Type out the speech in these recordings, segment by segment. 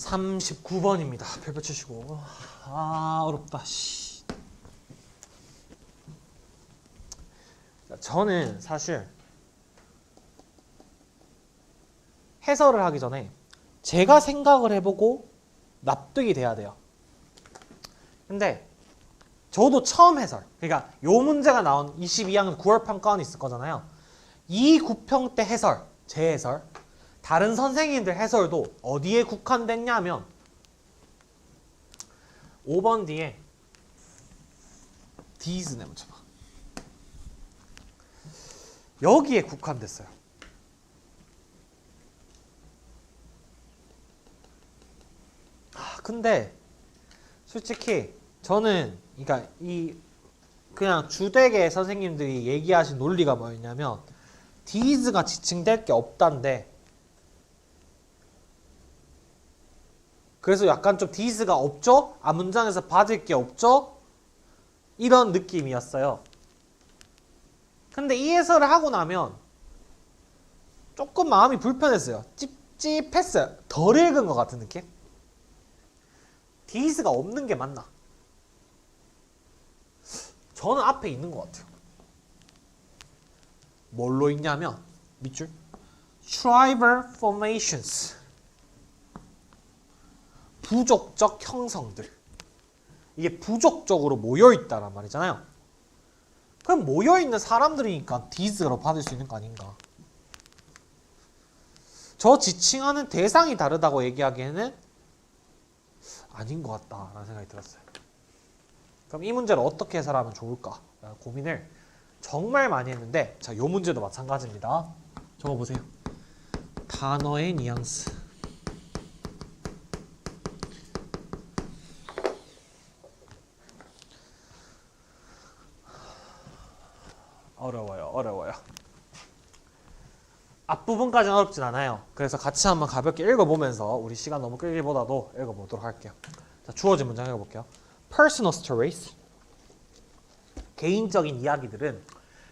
39번입니다. 별표 치시고. 아, 어렵다. 씨. 저는 사실 해설을 하기 전에 제가 생각을 해보고 납득이 돼야 돼요. 근데 저도 처음 해설, 그러니까 요 문제가 나온 22학년 9월 평가원이 있을 거잖아요. 이 구평 때 해설, 제 해설, 다른 선생님들 해설도 어디에 국한됐냐면 5번 뒤에 these 내붙여봐. 여기에 국한됐어요. 근데 솔직히 저는 그러니까 이 그냥 주되게 선생님들이 얘기하신 논리가 뭐였냐면 these가 지칭될 게 없단데, 그래서 약간 좀 these가 없죠? 앞문장에서 받을 게 없죠? 이런 느낌이었어요. 근데 이 해설을 하고 나면 조금 마음이 불편했어요. 찝찝했어요. 덜 읽은 것 같은 느낌? these가 없는 게 맞나? 저는 앞에 있는 것 같아요. 뭘로 읽냐면 밑줄 tribal formations, 부족적 형성들. 이게 부족적으로 모여있다란 말이잖아요. 그럼 모여있는 사람들이니까 these로 받을 수 있는 거 아닌가? 저 지칭하는 대상이 다르다고 얘기하기에는 아닌 것 같다라는 생각이 들었어요. 그럼 이 문제를 어떻게 해설하면 좋을까? 고민을 정말 많이 했는데, 자, 요 문제도 마찬가지입니다. 적어보세요. 단어의 뉘앙스. 어려워요. 앞부분까지는 어렵진 않아요. 그래서 같이 한번 가볍게 읽어보면서 우리 시간 너무 끌기보다도 읽어보도록 할게요. 자, 주어진 문장 읽어볼게요. Personal stories, 개인적인 이야기들은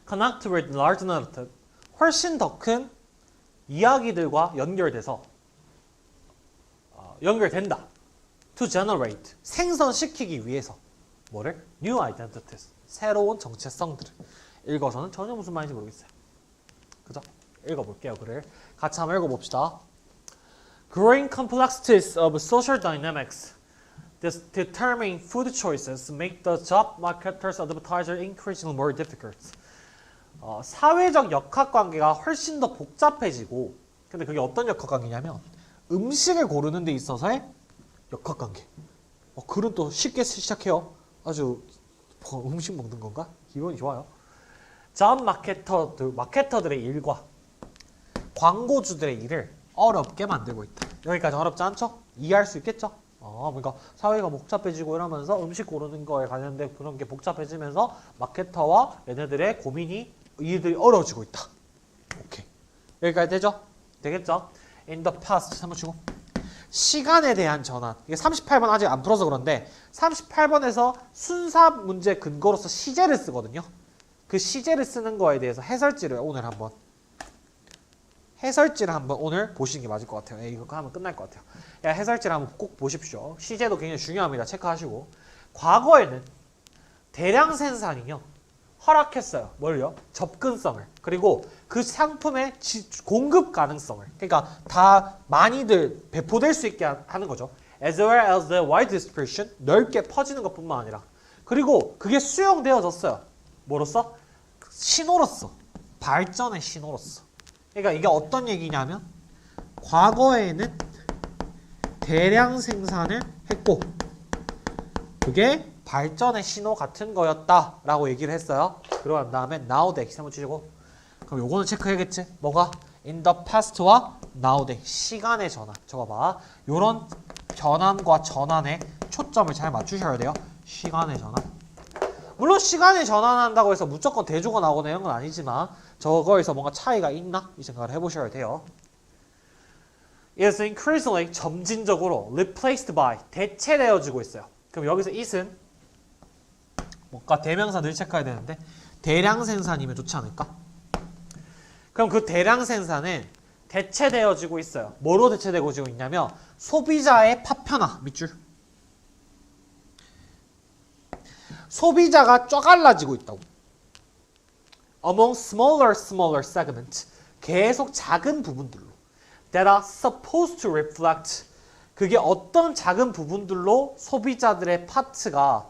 connect with large narrative, 훨씬 더 큰 이야기들과 연결돼서 연결된다. To generate, 생성시키기 위해서 뭐를? New identities, 새로운 정체성들을. 읽어서는 전혀 무슨 말인지 모르겠어요. 그죠? 읽어볼게요. 글을 같이 한번 읽어봅시다. Growing complexities of social dynamics determining food choices make the job marketers' advertiser increasingly more difficult. 사회적 역학관계가 훨씬 더 복잡해지고, 근데 그게 어떤 역학관계냐면 음식을 고르는 데 있어서의 역학관계. 글은 또 쉽게 시작해요. 아주 음식 먹는 건가? 기분이 좋아요. job 마케터들의 일과 광고주들의 일을 어렵게 만들고 있다. 여기까지 어렵지 않죠? 이해할 수 있겠죠? 그러니까 사회가 복잡해지고 이러면서 음식 고르는 거에 관련된 그런 게 복잡해지면서 마케터와 얘네들의 고민이 일들이 어려워지고 있다. 오케이. 여기까지 되죠? 되겠죠? In the past 한번 치고 시간에 대한 전환. 이게 38번 아직 안 풀어서 그런데 38번에서 순사 문제 근거로서 시제를 쓰거든요. 그 시제를 쓰는 거에 대해서 해설지를 오늘 한번 오늘 보시는 게 맞을 것 같아요. 이거 하면 끝날 것 같아요. 해설지를 한번 꼭 보십시오. 시제도 굉장히 중요합니다. 체크하시고. 과거에는 대량 생산이요, 허락했어요. 뭘요? 접근성을. 그리고 그 상품의 공급 가능성을. 그러니까 다 많이들 배포될 수 있게 하는 거죠. As well as the wide distribution, 넓게 퍼지는 것뿐만 아니라. 그리고 그게 수용되어졌어요. 뭐로써? 신호로서. 발전의 신호로서. 그러니까 이게 어떤 얘기냐면 과거에는 대량 생산을 했고 그게 발전의 신호 같은 거였다라고 얘기를 했어요. 그러고 난 다음에 nowadays 한번 치시고, 그럼 요거는 체크해야겠지? 뭐가? in the past와 nowadays, 시간의 전환. 적어봐. 요런 변환과 전환에 초점을 잘 맞추셔야 돼요. 시간의 전환. 물론 시간이 전환한다고 해서 무조건 대조가 나오거나 이런 건 아니지만 저거에서 뭔가 차이가 있나? 이 생각을 해보셔야 돼요. is increasingly, 점진적으로 replaced by, 대체되어지고 있어요. 그럼 여기서 it은 뭔가 대명사 늘 체크해야 되는데 대량 생산이면 좋지 않을까? 그럼 그 대량 생산은 대체되어지고 있어요. 뭐로 대체되어지고 있냐면 소비자의 파편화 밑줄. 소비자가 쪼갈라지고 있다고. Among smaller segments. 계속 작은 부분들로. That are supposed to reflect. 그게 어떤 작은 부분들로 소비자들의 파트가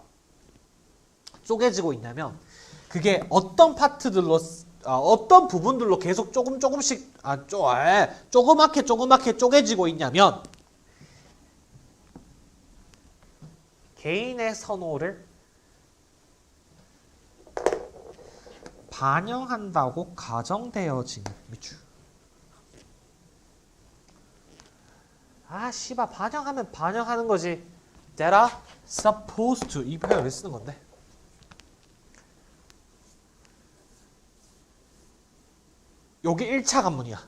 쪼개지고 있냐면 그게 어떤 파트들로 어떤 부분들로 계속 조금씩 조그맣게 쪼개지고 있냐면 개인의 선호를 반영한다고 가정되어지는 밑줄. 씨발 반영하면 반영하는 거지. That are supposed to 이 표현을 왜 쓰는 건데? 요게 1차 관문이야.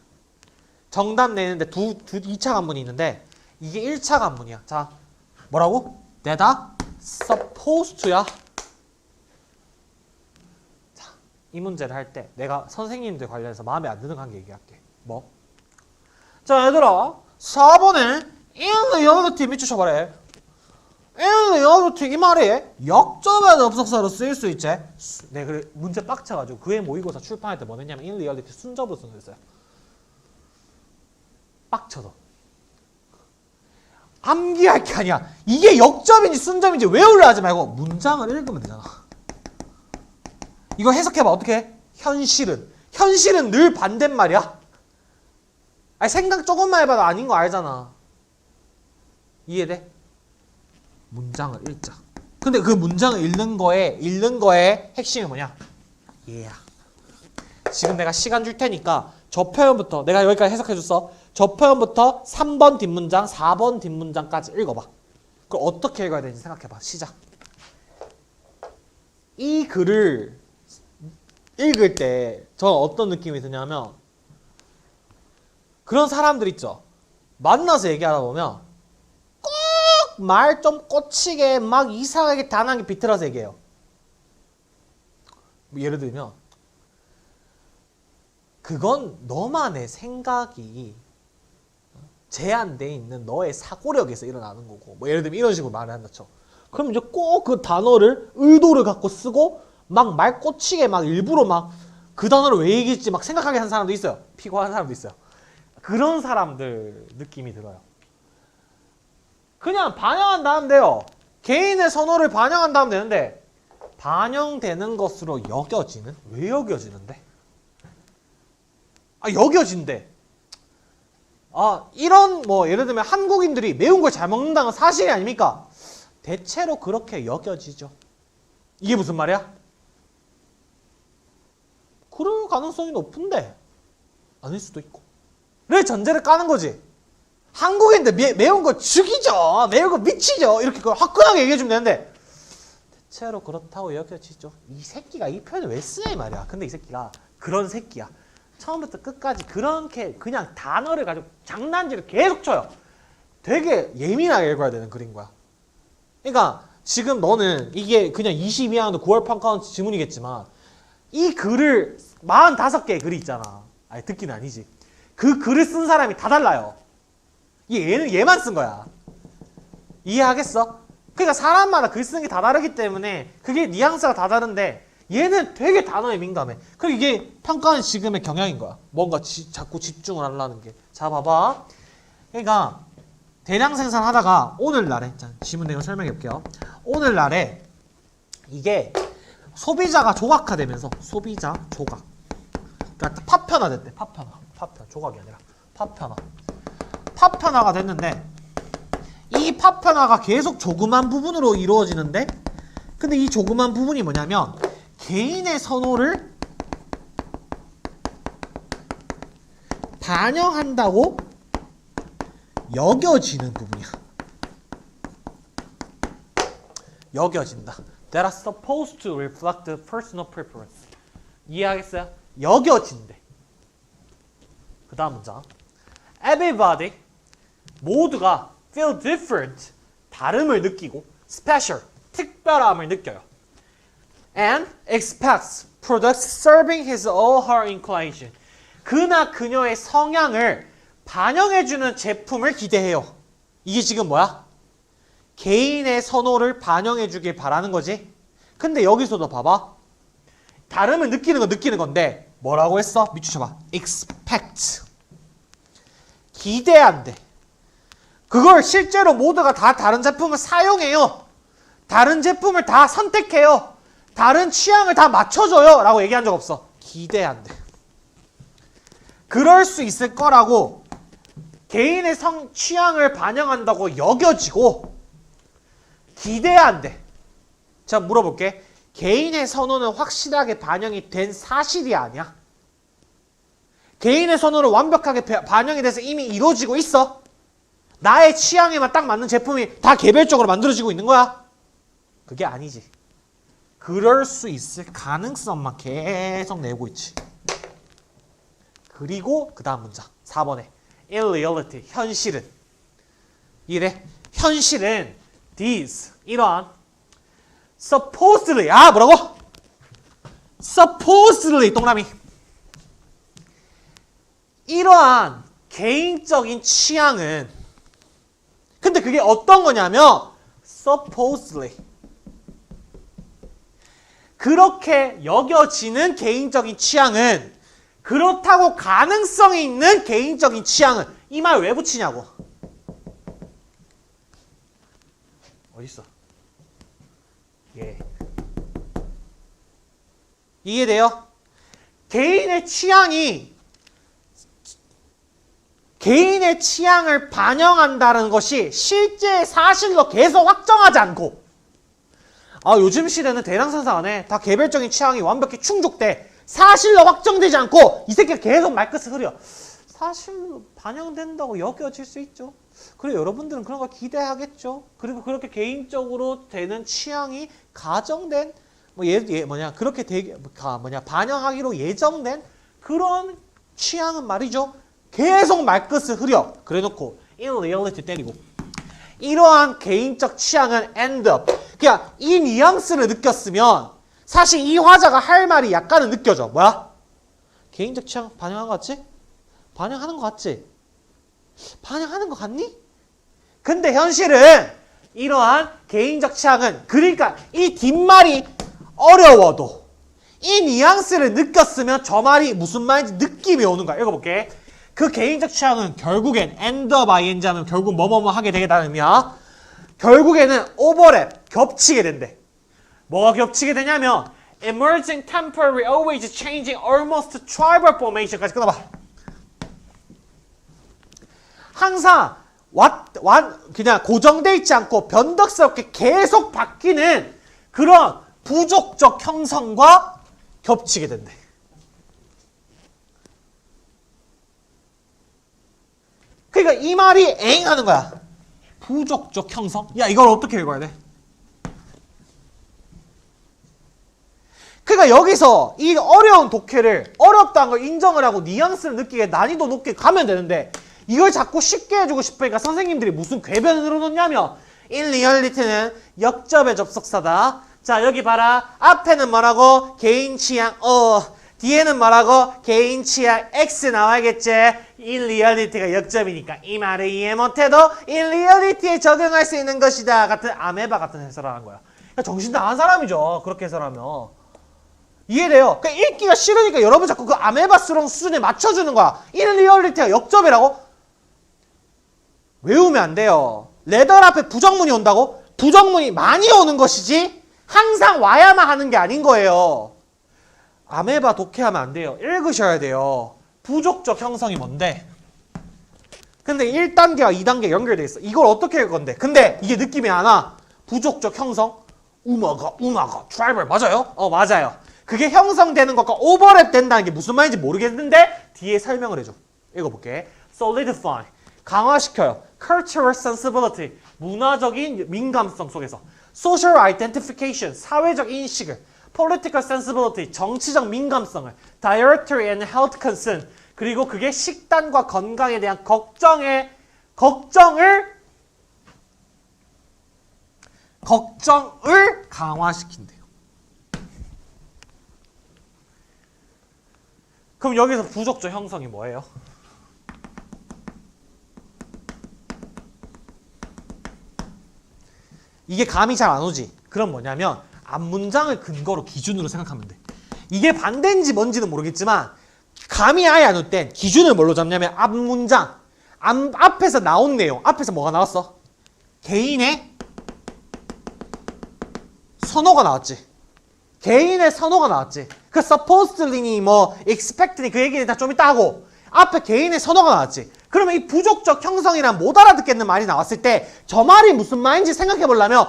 정답 내는데 2차 관문이 있는데 이게 1차 관문이야. 자, 뭐라고? That are supposed to야. 자, 이 문제를 할 때 내가 선생님들 관련해서 마음에 안 드는 관계 얘기할게. 뭐? 자, 얘들아 4번에 in reality 밑줄 쳐봐래. in reality 이 말이 역점에도 접속사로 쓰일 수 있지. 네, 그래 문제 빡쳐가지고 그의 모의고사 출판할 때 뭐 했냐면 in reality 순접으로 쓰는 거 있어요. 빡쳐도 암기할 게 아니야. 이게 역점인지 순점인지 외우려 하지 말고 문장을 읽으면 되잖아. 이거 해석해봐. 어떻게 해? 현실은 늘 반대말이야. 아니 생각 조금만 해봐도 아닌 거 알잖아. 이해돼? 문장을 읽자. 근데 그 문장을 읽는 거에 핵심이 뭐냐? 얘야. 지금 내가 시간 줄 테니까 저 표현부터 내가 여기까지 해석해줬어. 저 표현부터 3번 뒷문장, 4번 뒷문장까지 읽어봐. 그럼 어떻게 읽어야 되는지 생각해봐. 시작. 이 글을 읽을 때 저는 어떤 느낌이 드냐면 그런 사람들 있죠. 만나서 얘기하다 보면 꼭 말 좀 꽂히게 막 이상하게 단하게 비틀어서 얘기해요. 예를 들면 그건 너만의 생각이 제한되어 있는 너의 사고력에서 일어나는 거고 뭐 예를 들면 이런 식으로 말을 한다 쳐. 그럼 이제 꼭 그 단어를 의도를 갖고 쓰고 막 말 꽂히게 막 일부러 막 그 단어를 왜 얘기했지 막 생각하게 한 사람도 있어요. 피곤한 사람도 있어요. 그런 사람들 느낌이 들어요. 그냥 반영한다면 돼요. 개인의 선호를 반영한다면 되는데 반영되는 것으로 여겨지는? 왜 여겨지는데? 여겨진대. 이런 뭐 예를 들면 한국인들이 매운 걸 잘 먹는다는 건 사실이 아닙니까? 대체로 그렇게 여겨지죠. 이게 무슨 말이야? 그럴 가능성이 높은데 아닐 수도 있고. 왜 전제를 까는 거지? 한국인들 매운 거 죽이죠. 매운 거 미치죠. 이렇게 화끈하게 얘기해주면 되는데 대체로 그렇다고 여겨지죠. 이 새끼가 이 표현을 왜 쓰냐 이 말이야. 근데 이 새끼가 그런 새끼야. 처음부터 끝까지 그렇게 그냥 단어를 가지고 장난질을 계속 쳐요. 되게 예민하게 읽어야 되는 글인 거야. 그러니까 지금 너는 이게 그냥 22학년도 9월 평가원 지문이겠지만 이 글을 45개의 글이 있잖아. 아니 듣기는 아니지. 그 글을 쓴 사람이 다 달라요. 얘는 얘만 쓴 거야. 이해하겠어? 그러니까 사람마다 글 쓰는 게 다 다르기 때문에 그게 뉘앙스가 다 다른데 얘는 되게 단어에 민감해. 그리고 이게 평가는 지금의 경향인 거야. 뭔가 자꾸 집중을 하려는 게. 자, 봐봐. 그러니까 대량 생산하다가 오늘날에 자, 지문 내용 설명해 볼게요. 오늘날에 이게 소비자가 조각화되면서 소비자 조각. 그러니까 파편화됐대. 파편. 조각이 아니라 파편화. 파편화가 됐는데 이 파편화가 계속 조그만 부분으로 이루어지는데 근데 이 조그만 부분이 뭐냐면 개인의 선호를 반영한다고 여겨지는 부분이야. 여겨진다. That are supposed to reflect the personal preference. 이해하겠어요? 여겨진대. 그 다음 문장. Everybody 모두가 feel different 다름을 느끼고 special 특별함을 느껴요. And expects products serving his or her inclination. 그나 그녀의 성향을 반영해주는 제품을 기대해요. 이게 지금 뭐야? 개인의 선호를 반영해주길 바라는 거지. 근데 여기서도 봐봐. 다름을 느끼는 건 느끼는 건데 뭐라고 했어? 밑줄 쳐봐. expect. 기대한대. 그걸 실제로 모두가 다 다른 제품을 사용해요. 다른 제품을 다 선택해요. 다른 취향을 다 맞춰줘요. 라고 얘기한 적 없어. 기대한대. 그럴 수 있을 거라고 개인의 취향을 반영한다고 여겨지고 기대한대. 자, 물어볼게. 개인의 선호는 확실하게 반영이 된 사실이 아니야. 개인의 선호를 완벽하게 반영이 돼서 이미 이루어지고 있어. 나의 취향에만 딱 맞는 제품이 다 개별적으로 만들어지고 있는 거야. 그게 아니지. 그럴 수 있을 가능성만 계속 내고 있지. 그리고 그 다음 문장 4번에 In reality, 현실은 이래. 현실은 these, 이러한 supposedly, 뭐라고? supposedly, 동그라미. 이러한 개인적인 취향은 근데 그게 어떤 거냐면 supposedly 그렇게 여겨지는 개인적인 취향은 그렇다고 가능성이 있는 개인적인 취향은 이 말 왜 붙이냐고. 어딨어? 예. 이해돼요? 개인의 취향을 반영한다는 것이 실제 사실로 계속 확정하지 않고 요즘 시대는 대량생산 안에 다 개별적인 취향이 완벽히 충족돼. 사실로 확정되지 않고 이 새끼가 계속 말끝을 흐려. 사실로 반영된다고 여겨질 수 있죠. 그리고 여러분들은 그런 걸 기대하겠죠. 그리고 그렇게 개인적으로 되는 취향이 가정된 그렇게 반영하기로 예정된 그런 취향은 말이죠. 계속 말끝을 흐려. 그래놓고 in reality 때리고 이러한 개인적 취향은 end up. 그냥 이 뉘앙스를 느꼈으면 사실 이 화자가 할 말이 약간은 느껴져. 뭐야? 개인적 취향 반영한 거 같지? 반영하는 거 같지? 반영하는 거 같니? 근데 현실은 이러한 개인적 취향은 그러니까 이 뒷말이 어려워도 이 뉘앙스를 느꼈으면 저 말이 무슨 말인지 느낌이 오는 거야. 읽어볼게. 그 개인적 취향은 결국엔 end up ing 하면 결국 뭐뭐뭐 하게 되겠다는 의미야. 결국에는 overlap, 겹치게 된대. 뭐가 겹치게 되냐면 emerging, temporary, always changing, almost tribal formation까지 끊어봐. 항상 그냥 고정돼 있지 않고 변덕스럽게 계속 바뀌는 그런 부족적 형성과 겹치게 된대. 그러니까 이 말이 엥 하는 거야. 부족적 형성? 야, 이걸 어떻게 읽어야 돼? 그러니까 여기서 이 어려운 독해를 어렵다는 걸 인정을 하고 뉘앙스를 느끼게 난이도 높게 가면 되는데 이걸 자꾸 쉽게 해주고 싶으니까 선생님들이 무슨 궤변을 늘어놓냐면 in reality는 역접의 접속사다. 자, 여기 봐라. 앞에는 뭐라고? 개인 취향 뒤에는 뭐라고? 개인 취향 X 나와야겠지. in reality가 역접이니까 이 말을 이해 못해도 in reality에 적용할 수 있는 것이다. 같은 아메바 같은 해설을 하는 거야. 그러니까 정신 나간 사람이죠. 그렇게 해설하면. 이해돼요? 그러니까 읽기가 싫으니까 여러분 자꾸 그 아메바스러운 수준에 맞춰주는 거야. in reality가 역접이라고? 외우면 안 돼요. 레덜 앞에 부정문이 온다고? 부정문이 많이 오는 것이지 항상 와야만 하는 게 아닌 거예요. 아메바 독해하면 안 돼요. 읽으셔야 돼요. 부족적 형성이 뭔데? 근데 1단계와 2단계 연결돼 있어. 이걸 어떻게 할 건데? 근데 이게 느낌이 안 와. 부족적 형성. 우마가, 트라이벌 맞아요? 맞아요. 그게 형성되는 것과 오버랩 된다는 게 무슨 말인지 모르겠는데 뒤에 설명을 해줘. 읽어볼게. solidify. 강화시켜요. cultural sensibility. 문화적인 민감성 속에서. social identification. 사회적 인식을. political sensibility. 정치적 민감성을. dietary and health concern. 그리고 그게 식단과 건강에 대한 걱정을 강화시킨대요. 그럼 여기서 부족적 형성이 뭐예요? 이게 감이 잘 안 오지. 그럼 뭐냐면 앞문장을 근거로 기준으로 생각하면 돼. 이게 반대인지 뭔지는 모르겠지만 감이 아예 안 올 땐 기준을 뭘로 잡냐면 앞문장. 앞에서 나온 내용. 앞에서 뭐가 나왔어? 개인의 선호가 나왔지. 개인의 선호가 나왔지. 그 supposedly니 뭐 expect니 그 얘기는 다 좀 이따 하고 앞에 개인의 선호가 나왔지. 그러면 이 부족적 형성이란 못 알아듣겠는 말이 나왔을 때 저 말이 무슨 말인지 생각해 보려면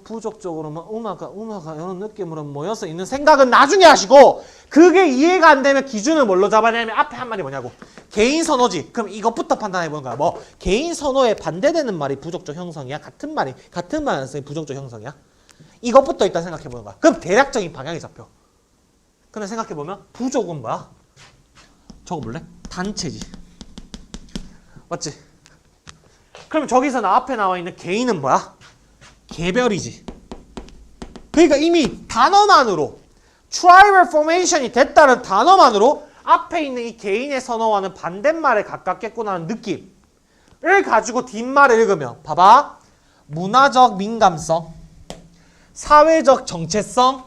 부족적으로 뭐 음화가 이런 느낌으로 모여서 있는 생각은 나중에 하시고 그게 이해가 안 되면 기준을 뭘로 잡아냐면 앞에 한 말이 뭐냐고. 개인 선호지. 그럼 이것부터 판단해 보는 거야. 뭐 개인 선호에 반대되는 말이 부족적 형성이야? 같은 말이 부족적 형성이야? 이것부터 일단 생각해 보는 거야. 그럼 대략적인 방향이 잡혀. 근데 생각해 보면 부족은 뭐야? 적어볼래? 단체지. 맞지? 그럼 저기서 나 앞에 나와 있는 개인은 뭐야? 개별이지. 그러니까 이미 단어만으로 tribal formation이 됐다는 단어만으로 앞에 있는 이 개인의 선호와는 반대말에 가깝겠구나 하는 느낌을 가지고 뒷말을 읽으면 봐봐. 문화적 민감성, 사회적 정체성,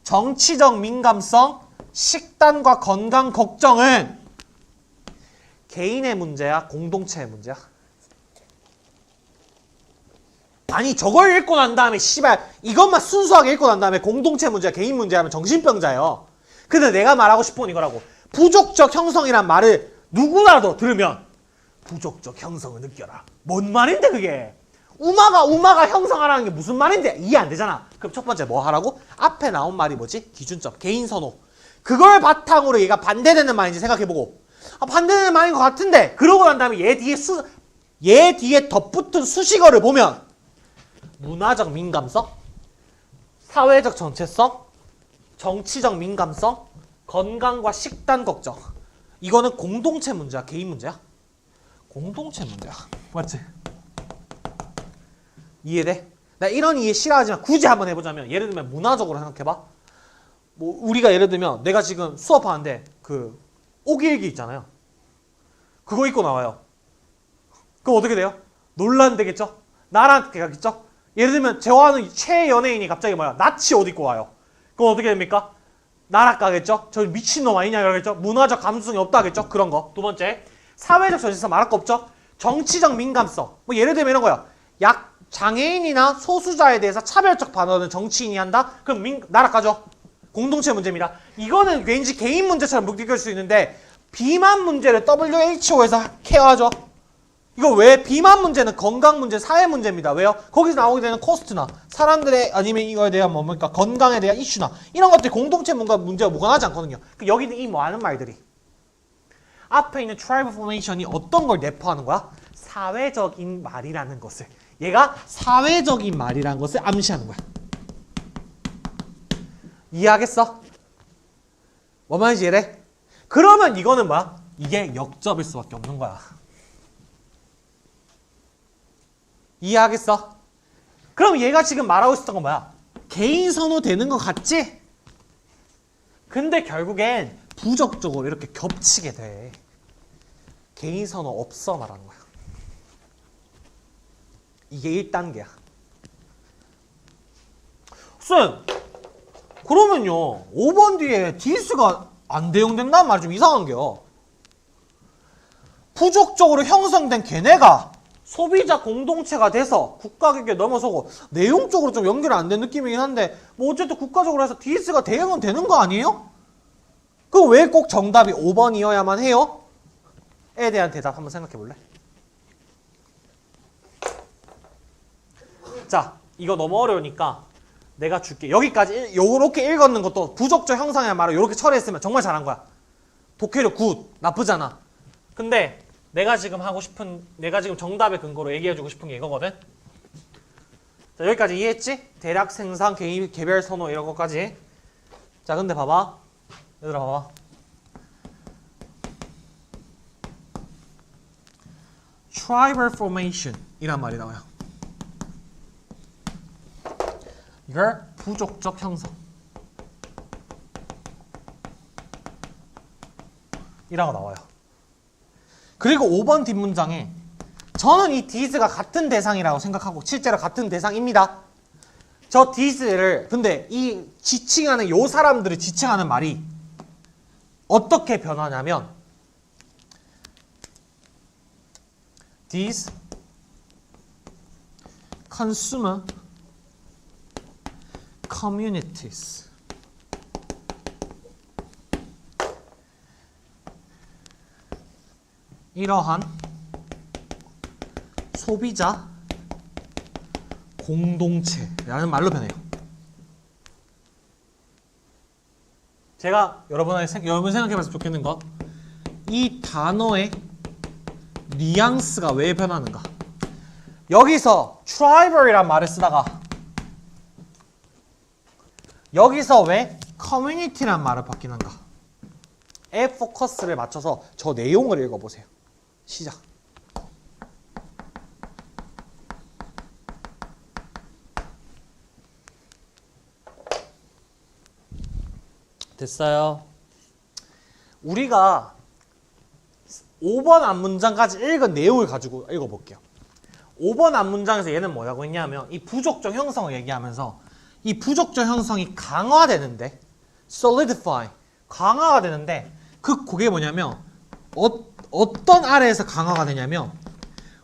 정치적 민감성, 식단과 건강 걱정은 개인의 문제야? 공동체의 문제야? 아니 저걸 읽고 난 다음에 씨발 이것만 순수하게 읽고 난 다음에 공동체 문제야 개인 문제야 하면 정신병자예요. 근데 내가 말하고 싶은 건 이거라고. 부족적 형성이란 말을 누구라도 들으면 부족적 형성을 느껴라. 뭔 말인데 그게? 우마가 형성하라는 게 무슨 말인데? 이해 안 되잖아. 그럼 첫 번째 뭐 하라고? 앞에 나온 말이 뭐지? 기준점, 개인 선호. 그걸 바탕으로 얘가 반대되는 말인지 생각해보고 반대되는 말인 것 같은데 그러고 난 다음에 얘 뒤에 덧붙은 수식어를 보면 문화적 민감성, 사회적 정체성, 정치적 민감성, 건강과 식단 걱정. 이거는 공동체 문제야? 개인 문제야? 공동체 문제야. 맞지? 이해돼? 나 이런 이해 싫어하지만 굳이 한번 해보자면 예를 들면 문화적으로 생각해봐. 뭐 우리가 예를 들면 내가 지금 수업하는데 그 오기일기 있잖아요. 그거 입고 나와요. 그럼 어떻게 돼요? 논란되겠죠? 나랑 되겠죠? 예를 들면 좋아하는 최연예인이 갑자기 뭐야? 나치 옷 입고 와요. 그럼 어떻게 됩니까? 나락가겠죠? 저 미친놈 아니냐 그러겠죠? 문화적 감수성이 없다 하겠죠? 그런 거. 두 번째, 사회적 정체성 말할 거 없죠? 정치적 민감성. 뭐 예를 들면 이런 거야. 장애인이나 소수자에 대해서 차별적 반언을 정치인이 한다? 그럼 나락가죠? 공동체 문제입니다. 이거는 왠지 개인 문제처럼 느낄 수 있는데 비만 문제를 WHO에서 케어하죠. 이거 왜? 비만 문제는 건강 문제, 사회 문제입니다. 왜요? 거기서 나오게 되는 코스트나 사람들의 아니면 이거에 대한 뭡니까 건강에 대한 이슈나 이런 것들이 공동체 문제와 무관하지 않거든요. 여기는 이 많은 말들이 앞에 있는 tribal formation이 어떤 걸 내포하는 거야? 사회적인 말이라는 것을. 얘가 사회적인 말이라는 것을 암시하는 거야. 이해하겠어? 뭔 말인지 이해해? 그러면 이거는 뭐야? 이게 역접일 수밖에 없는 거야. 이해하겠어? 그럼 얘가 지금 말하고 있었던 건 뭐야? 개인 선호 되는 것 같지? 근데 결국엔 부적적으로 이렇게 겹치게 돼. 개인 선호 없어 말하는 거야. 이게 1단계야. 쌤, 그러면요 5번 뒤에 디스가 안 대응된다는 말이 좀 이상한 게요. 부족적으로 형성된 걔네가 소비자 공동체가 돼서 국가격에 넘어서고 내용적으로 좀 연결이 안 된 느낌이긴 한데 뭐 어쨌든 국가적으로 해서 디스가 대응은 되는 거 아니에요? 그럼 왜 꼭 정답이 5번이어야만 해요? 에 대한 대답 한번 생각해 볼래? 자, 이거 너무 어려우니까 내가 줄게. 여기까지 요렇게 읽었는 것도 부족적 형상이란 말을 요렇게 처리했으면 정말 잘한 거야. 독해력 굿. 나쁘지 않아. 근데 내가 지금 정답의 근거로 얘기해주고 싶은 게 이거거든. 자, 여기까지 이해했지? 대략 생산, 개별 선호 이런 것까지. 자, 근데 봐봐. 얘들아 봐봐. tribal formation 이란 말이 나와요. 이걸 부족적 형성 이라고 나와요. 그리고 5번 뒷문장에 저는 이 these가 같은 대상이라고 생각하고 실제로 같은 대상입니다. 저 these를 근데 이 지칭하는 요 사람들을 지칭하는 말이 어떻게 변하냐면 these consumer communities 이러한 소비자 공동체라는 말로 변해요. 제가 여러분 생각해봤으면 좋겠는 거, 이 단어의 뉘앙스가 왜 변하는가? 여기서 tribal이란 말을 쓰다가 여기서 왜 community란 말을 바뀌는가? 에 포커스를 맞춰서 저 내용을 읽어보세요. 시작. 됐어요. 우리가 5번 앞문장까지 읽은 내용을 가지고 읽어볼게요. 5번 앞문장에서 얘는 뭐라고 했냐면 이 부족적 형성을 얘기하면서 이 부족적 형성이 강화되는데 solidify, 강화가 되는데 그게 뭐냐면 어떤 아래에서 강화가 되냐면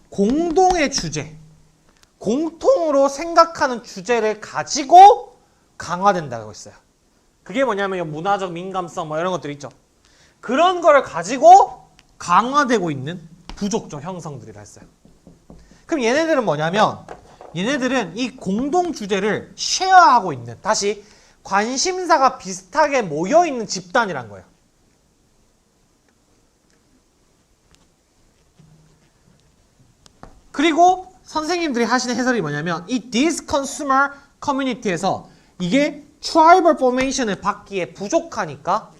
공동의 주제, 공통으로 생각하는 주제를 가지고 강화된다고 했어요. 그게 뭐냐면 문화적 민감성 뭐 이런 것들 있죠. 그런 거를 가지고 강화되고 있는 부족적 형성들이라 했어요. 그럼 얘네들은 뭐냐면 얘네들은 이 공동 주제를 쉐어하고 있는, 다시 관심사가 비슷하게 모여있는 집단이란 거예요. 그리고 선생님들이 하시는 해설이 뭐냐면 이 this consumer community에서 이게 tribal formation을 받기에 부족하니까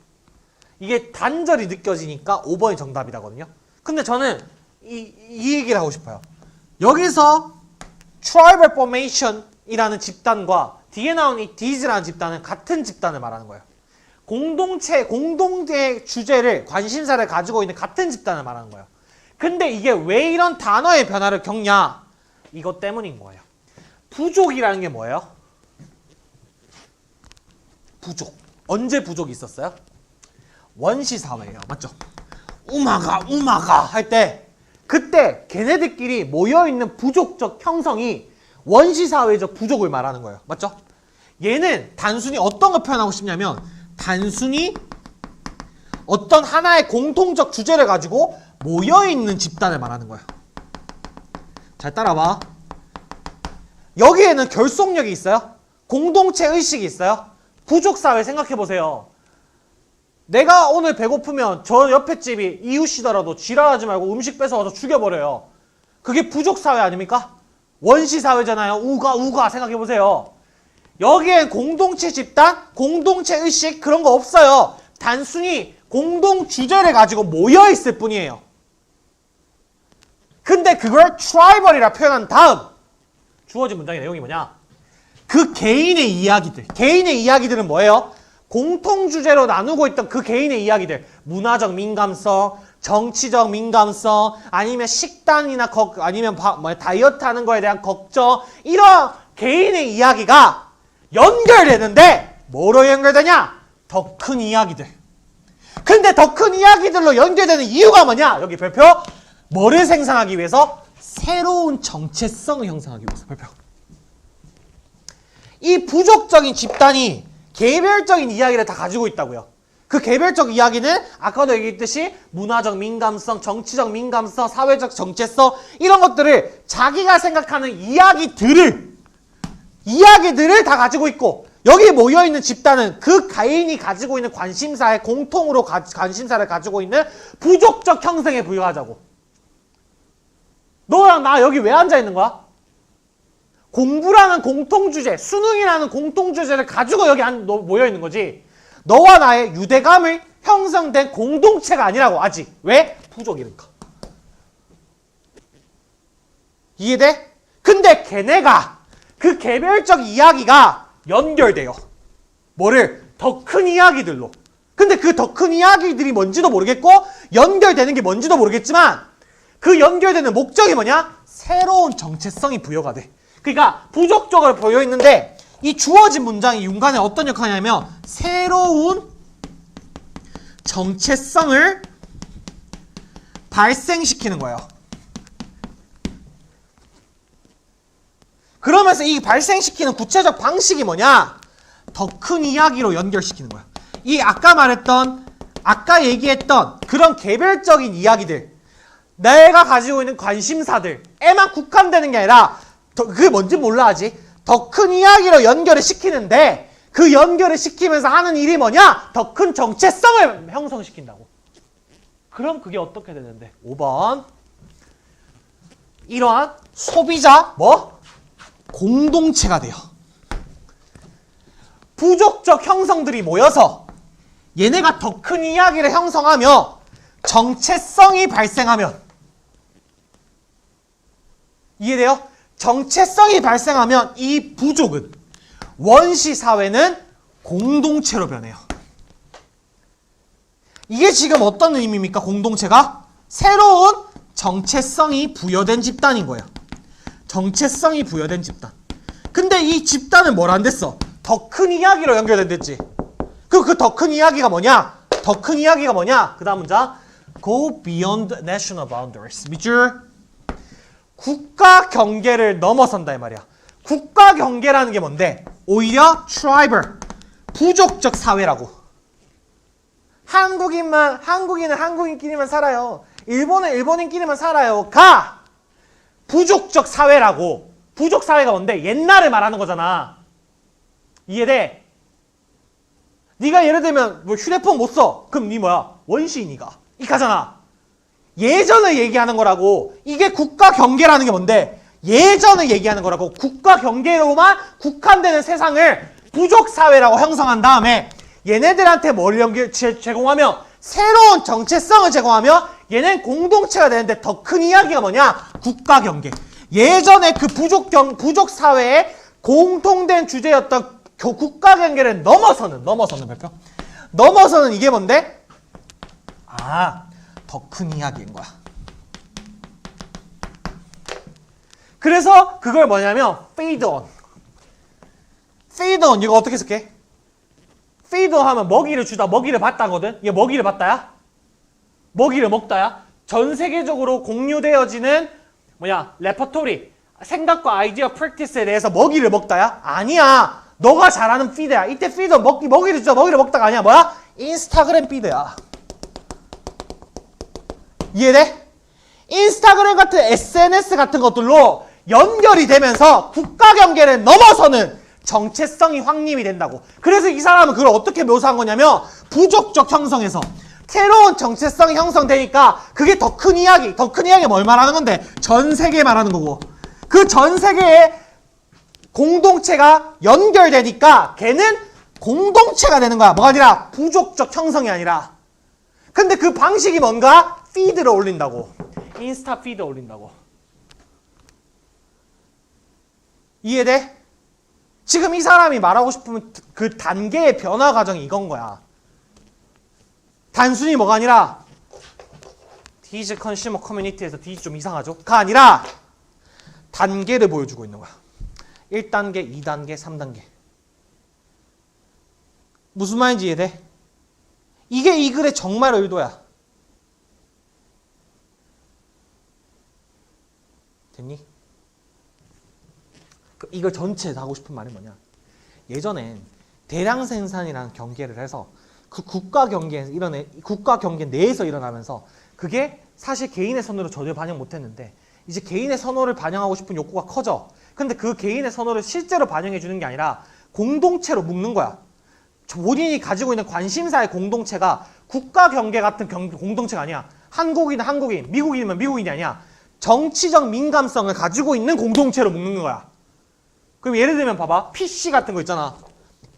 이게 단절이 느껴지니까 5번이 정답이라거든요. 근데 저는 이 얘기를 하고 싶어요. 여기서 tribal formation이라는 집단과 뒤에 나온 이 these라는 집단은 같은 집단을 말하는 거예요. 공동의 주제를, 관심사를 가지고 있는 같은 집단을 말하는 거예요. 근데 이게 왜 이런 단어의 변화를 겪냐? 이것 때문인 거예요. 부족이라는 게 뭐예요? 부족. 언제 부족이 있었어요? 원시사회예요. 맞죠? 우마가 할 때 그때 걔네들끼리 모여있는 부족적 형성이 원시사회적 부족을 말하는 거예요. 맞죠? 얘는 단순히 어떤 걸 표현하고 싶냐면 단순히 어떤 하나의 공통적 주제를 가지고 모여있는 집단을 말하는 거예요. 잘 따라봐. 여기에는 결속력이 있어요. 공동체 의식이 있어요. 부족사회 생각해보세요. 내가 오늘 배고프면 저 옆에 집이 이웃이더라도 지랄하지 말고 음식 뺏어와서 죽여버려요. 그게 부족사회 아닙니까? 원시사회잖아요. 우가 생각해보세요. 여기엔 공동체 집단, 공동체 의식 그런 거 없어요. 단순히 공동 주제를 가지고 모여있을 뿐이에요. 근데 그걸 트라이벌이라 표현한 다음 주어진 문장의 내용이 뭐냐? 그 개인의 이야기들은 뭐예요? 공통 주제로 나누고 있던 그 개인의 이야기들, 문화적 민감성, 정치적 민감성, 아니면 식단이나 아니면 다이어트 하는 거에 대한 걱정, 이런 개인의 이야기가 연결되는데 뭐로 연결되냐? 더 큰 이야기들. 근데 더 큰 이야기들로 연결되는 이유가 뭐냐? 여기 별표. 뭐를 생산하기 위해서? 새로운 정체성을 형성하기 위해서. 별표. 이 부족적인 집단이 개별적인 이야기를 다 가지고 있다고요. 그 개별적 이야기는 아까도 얘기했듯이 문화적 민감성, 정치적 민감성, 사회적 정체성 이런 것들을 자기가 생각하는 이야기들을 다 가지고 있고, 여기 모여있는 집단은 그 개인이 가지고 있는 관심사에 공통으로 관심사를 가지고 있는 부족적 형성에 부여하자고. 너랑 나 여기 왜 앉아있는 거야? 공부라는 공통주제, 수능이라는 공통주제를 가지고 여기 모여있는 거지. 너와 나의 유대감을 형성된 공동체가 아니라고. 아직. 왜? 부족이니까. 이해돼? 근데 걔네가 그 개별적 이야기가 연결돼요. 뭐를? 더 큰 이야기들로. 근데 그 더 큰 이야기들이 뭔지도 모르겠고 연결되는 게 뭔지도 모르겠지만 그 연결되는 목적이 뭐냐? 새로운 정체성이 부여가 돼. 그러니까 부족적으로 보여 있는데 이 주어진 문장이 윤관에 어떤 역할을 하냐면 새로운 정체성을 발생시키는 거예요. 그러면서 이 발생시키는 구체적 방식이 뭐냐? 더 큰 이야기로 연결시키는 거야. 이 아까 얘기했던 그런 개별적인 이야기들, 내가 가지고 있는 관심사들에만 국한되는 게 아니라 그게 뭔지 몰라 아직. 더 큰 이야기로 연결을 시키는데 그 연결을 시키면서 하는 일이 뭐냐? 더 큰 정체성을 형성시킨다고. 그럼 그게 어떻게 되는데? 5번. 이러한 소비자 공동체가 돼요. 부족적 형성들이 모여서 얘네가 더 큰 이야기를 형성하며 정체성이 발생하면 이해돼요? 정체성이 발생하면 이 부족은 원시 사회는 공동체로 변해요. 이게 지금 어떤 의미입니까? 공동체가 새로운 정체성이 부여된 집단인 거예요. 정체성이 부여된 집단. 근데 이 집단은 뭘 안 됐어? 더 큰 이야기로 연결됐지. 그 더 큰 이야기가 뭐냐? 더 큰 이야기가 뭐냐? 그 다음 문장. Go beyond national boundaries. 밑줄. 국가 경계를 넘어선다 이 말이야. 국가 경계라는 게 뭔데? 오히려 tribal, 부족적 사회라고. 한국인은 한국인끼리만 살아요. 일본은 일본인끼리만 살아요. 가! 부족적 사회라고. 부족 사회가 뭔데? 옛날을 말하는 거잖아. 이해돼? 네가 예를 들면 뭐 휴대폰 못 써. 그럼 네 뭐야? 원시인이가. 이가잖아. 예전을 얘기하는 거라고. 이게 국가 경계라는 게 뭔데? 예전을 얘기하는 거라고. 국가 경계로만 국한되는 세상을 부족 사회라고 형성한 다음에 얘네들한테 뭘 제공하며 새로운 정체성을 제공하며 얘는 공동체가 되는데 더 큰 이야기가 뭐냐? 국가 경계. 예전에 그 부족 사회의 공통된 주제였던 국가 경계를 넘어서는 별표. 넘어서는 이게 뭔데? 더 큰 이야기인 거야. 그래서 그걸 뭐냐면 fade on. fade on 이거 어떻게 쓸게? fade on 하면 먹이를 주다, 먹이를 받다거든. 이게 먹이를 받다야? 먹이를 먹다야? 전 세계적으로 공유되어지는 레퍼토리, 생각과 아이디어 프랙티스에 대해서 먹이를 먹다야? 아니야. 너가 잘하는 피드야. 이때 피드 먹이를 주다, 먹이를 먹다가 아니야. 뭐야? 인스타그램 피드야. 이해돼? 인스타그램 같은 SNS 같은 것들로 연결이 되면서 국가 경계를 넘어서는 정체성이 확립이 된다고. 그래서 이 사람은 그걸 어떻게 묘사한 거냐면 부족적 형성에서 새로운 정체성이 형성되니까 그게 더 큰 이야기. 더 큰 이야기가 뭘 말하는 건데? 전 세계 말하는 거고. 그 전 세계에 공동체가 연결되니까 걔는 공동체가 되는 거야. 뭐가 아니라 부족적 형성이 아니라. 근데 그 방식이 뭔가? 피드를 올린다고. 인스타 피드 올린다고. 이해돼? 지금 이 사람이 말하고 싶으면 그 단계의 변화 과정이 이건 거야. 단순히 뭐가 아니라 디지 컨슈머 커뮤니티에서 디지 좀 이상하죠? 가 아니라 단계를 보여주고 있는 거야. 1단계, 2단계, 3단계. 무슨 말인지 이해돼? 이게 이 글의 정말 의도야. 됐니? 이걸 전체에서 하고 싶은 말이 뭐냐? 예전엔 대량 생산이라는 경계를 해서 그 국가 경계 내에서 일어나면서 그게 사실 개인의 선호를 전혀 반영 못했는데 이제 개인의 선호를 반영하고 싶은 욕구가 커져. 근데 그 개인의 선호를 실제로 반영해 주는 게 아니라 공동체로 묶는 거야. 본인이 가지고 있는 관심사의 공동체가 국가 경계 같은 공동체가 아니야. 한국인은 한국인, 미국인이면 미국인이 아니야. 정치적 민감성을 가지고 있는 공동체로 묶는 거야. 그럼 예를 들면 봐봐. PC 같은 거 있잖아.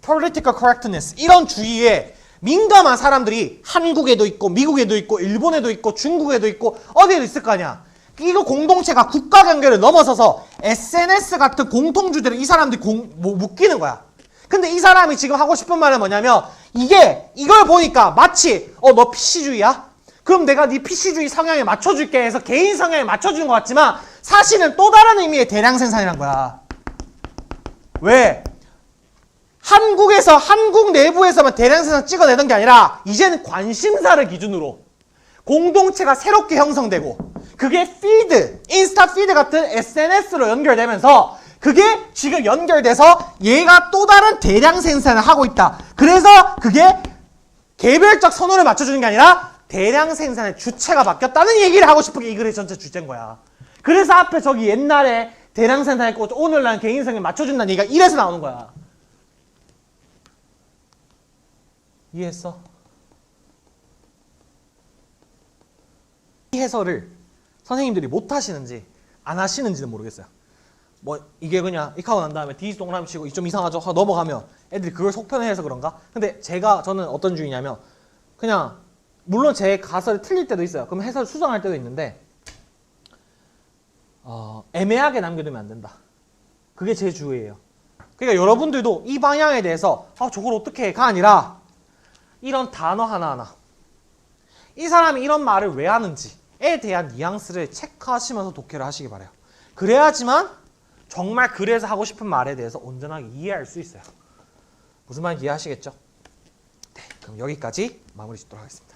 Political correctness. 이런 주의에 민감한 사람들이 한국에도 있고 미국에도 있고 일본에도 있고 중국에도 있고 어디에도 있을 거 아니야. 이거 공동체가 국가 경계를 넘어서서 SNS 같은 공통주제를 이 사람들이 묶이는 거야. 근데 이 사람이 지금 하고 싶은 말은 뭐냐면 이걸 보니까 마치 너 PC주의야? 그럼 내가 네 PC주의 성향에 맞춰줄게 해서 개인 성향에 맞춰주는 것 같지만 사실은 또 다른 의미의 대량 생산이란 거야. 왜? 한국에서 한국 내부에서만 대량 생산 찍어내던 게 아니라 이제는 관심사를 기준으로 공동체가 새롭게 형성되고 그게 피드, 인스타 피드 같은 SNS로 연결되면서 그게 지금 연결돼서 얘가 또 다른 대량 생산을 하고 있다. 그래서 그게 개별적 선호를 맞춰주는 게 아니라 대량 생산의 주체가 바뀌었다는 얘기를 하고 싶은 게 이 글의 전체 주제인 거야. 그래서 앞에 저기 옛날에 대량 생산했고 오늘날 개인성에 맞춰준다는 얘기가 이래서 나오는 거야. 이해했어? 이 해설을 선생님들이 못 하시는지 안 하시는지는 모르겠어요. 뭐 이게 그냥 익하고 난 다음에 D 동그라미 치고 좀 이상하죠? 하고 넘어가면 애들이 그걸 속편해서 그런가? 근데 저는 어떤 주의냐면 그냥 물론 제 가설이 틀릴 때도 있어요. 그럼 해설 수정할 때도 있는데 애매하게 남겨두면 안 된다. 그게 제 주의예요. 그러니까 여러분들도 이 방향에 대해서 저걸 어떻게 해가 아니라 이런 단어 하나하나 이 사람이 이런 말을 왜 하는지에 대한 뉘앙스를 체크하시면서 독해를 하시기 바라요. 그래야지만 정말 글에서 하고 싶은 말에 대해서 온전하게 이해할 수 있어요. 무슨 말인지 이해하시겠죠? 네, 그럼 여기까지 마무리 짓도록 하겠습니다.